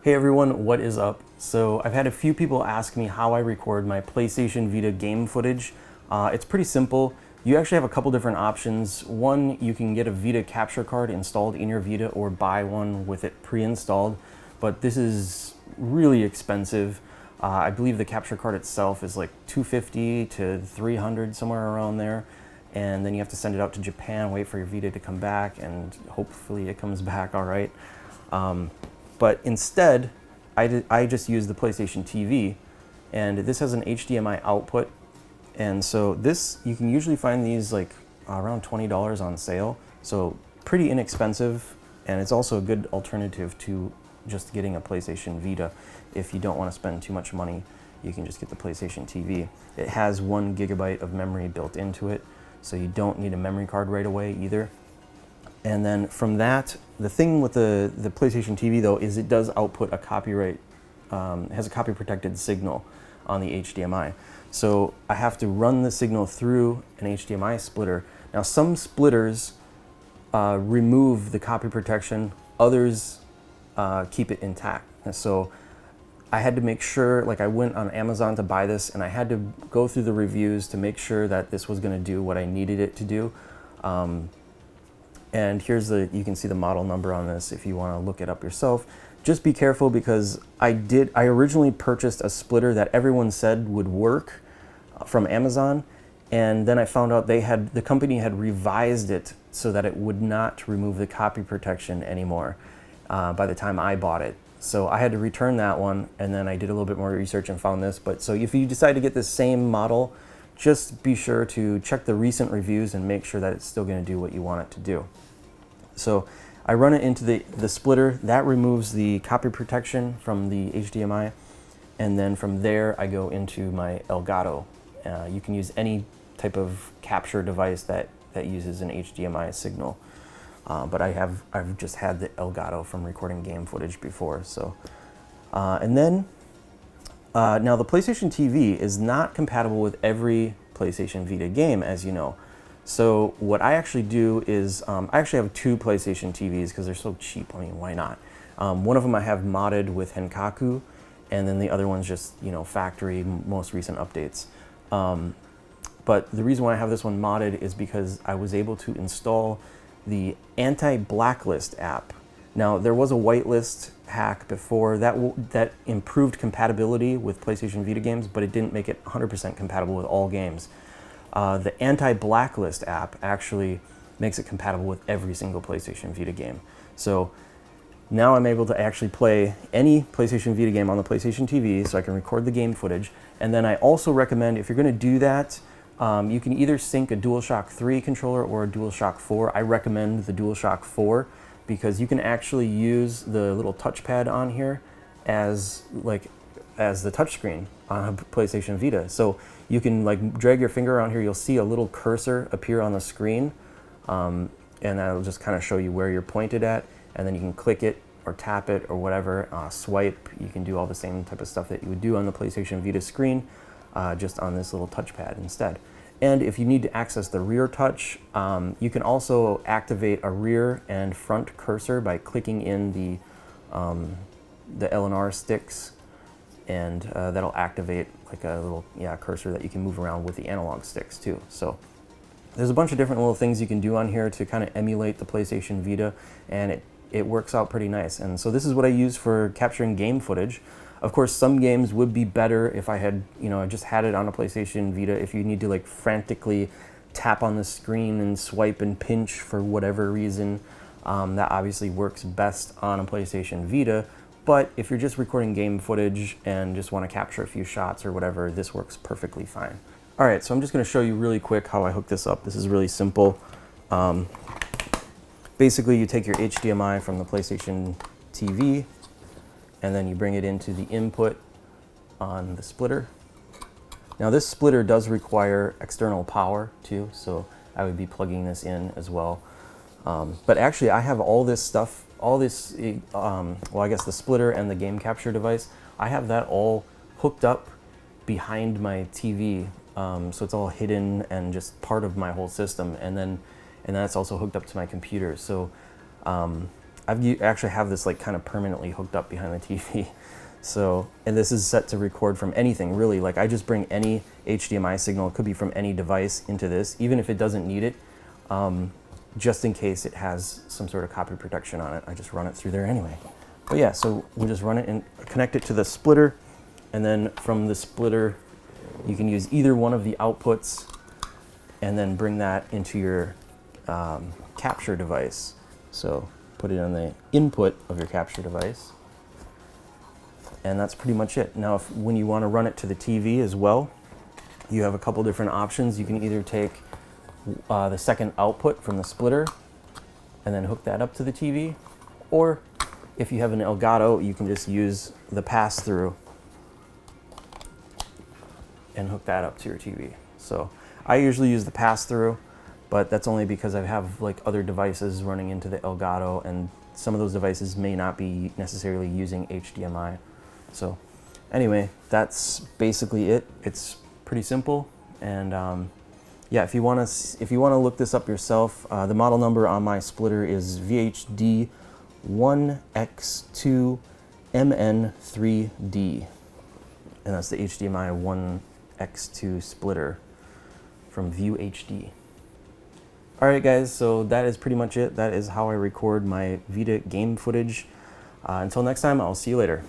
Hey everyone, what is up? So I've had a few people ask me how I record my PlayStation Vita game footage. It's pretty simple. You actually have a couple different options. One, you can get a Vita capture card installed in your Vita or buy one with it pre-installed, but this is really expensive. I believe the capture card itself is like $250 to $300, somewhere around there. And then you have to send it out to Japan, wait for your Vita to come back, and hopefully it comes back all right. But instead, I just use the PlayStation TV, and this has an HDMI output. And so this, you can usually find these like around $20 on sale. So pretty inexpensive, and it's also a good alternative to just getting a PlayStation Vita. If you don't want to spend too much money, you can just get the PlayStation TV. It has 1 gigabyte of memory built into it, so you don't need a memory card right away either. And then from that, the thing with the PlayStation TV though is it does output a copyright, has a copy protected signal on the HDMI. So I have to run the signal through an HDMI splitter. Now some splitters remove the copy protection, others keep it intact. And so I had to make sure, like I went on Amazon to buy this and I had to go through the reviews to make sure that this was gonna do what I needed it to do. And here's you can see the model number on this if you want to look it up yourself. Just be careful because I originally purchased a splitter that everyone said would work from Amazon, and then I found out the company had revised it so that it would not remove the copy protection anymore by the time I bought it. So I had to return that one, and then I did a little bit more research and found this. But so if you decide to get this same model, just be sure to check the recent reviews and make sure that it's still going to do what you want it to do. So I run it into the splitter. That removes the copy protection from the HDMI. And then from there, I go into my Elgato. You can use any type of capture device that uses an HDMI signal. But I've just had the Elgato from recording game footage before. So, and then, now the PlayStation TV is not compatible with every PlayStation Vita game, as you know. So what I actually do is, I actually have 2 PlayStation TVs because they're so cheap. I mean, why not? One of them I have modded with Henkaku, and then the other one's just, factory, most recent updates. But the reason why I have this one modded is because I was able to install the anti-blacklist app. Now, there was a whitelist hack before that improved compatibility with PlayStation Vita games, but it didn't make it 100% compatible with all games. The anti-blacklist app actually makes it compatible with every single PlayStation Vita game. So now I'm able to actually play any PlayStation Vita game on the PlayStation TV, so I can record the game footage. And then I also recommend, if you're going to do that, you can either sync a DualShock 3 controller or a DualShock 4. I recommend the DualShock 4 because you can actually use the little touchpad on here as the touchscreen on a PlayStation Vita. So you can drag your finger around here, you'll see a little cursor appear on the screen, and that'll just kind of show you where you're pointed at, and then you can click it or tap it or whatever, swipe. You can do all the same type of stuff that you would do on the PlayStation Vita screen, just on this little touchpad instead. And if you need to access the rear touch, you can also activate a rear and front cursor by clicking in the L and R sticks, and that'll activate like a little cursor that you can move around with the analog sticks too. So there's a bunch of different little things you can do on here to kind of emulate the PlayStation Vita, and it works out pretty nice. And so this is what I use for capturing game footage. Of course, some games would be better if I had, just had it on a PlayStation Vita. If you need to frantically tap on the screen and swipe and pinch for whatever reason, that obviously works best on a PlayStation Vita. But if you're just recording game footage and just want to capture a few shots or whatever, this works perfectly fine. All right, so I'm just going to show you really quick how I hook this up. This is really simple. Basically, you take your HDMI from the PlayStation TV, and then you bring it into the input on the splitter. Now, this splitter does require external power too, so I would be plugging this in as well. But actually, I have all this stuff, well, I guess the splitter and the game capture device, I have that all hooked up behind my TV. So it's all hidden and just part of my whole system. And then that's also hooked up to my computer. So actually have this like kind of permanently hooked up behind the TV. So, and this is set to record from anything really. Like I just bring any HDMI signal, it could be from any device, into this, even if it doesn't need it, just in case it has some sort of copy protection on it. I just run it through there anyway. But yeah, so we'll just run it and connect it to the splitter, and then from the splitter, you can use either one of the outputs and then bring that into your capture device. So put it on the input of your capture device. And that's pretty much it. Now, when you want to run it to the TV as well, you have a couple different options. You can either take the second output from the splitter and then hook that up to the TV, or if you have an Elgato, you can just use the pass-through and hook that up to your TV. So I usually use the pass-through, but that's only because I have like other devices running into the Elgato, and some of those devices may not be necessarily using HDMI. So anyway, that's basically it. It's pretty simple, and yeah, if you want to look this up yourself, the model number on my splitter is VHD1X2MN3D, and that's the HDMI 1X2 splitter from ViewHD. All right, guys, so that is pretty much it. That is how I record my Vita game footage. Until next time, I'll see you later.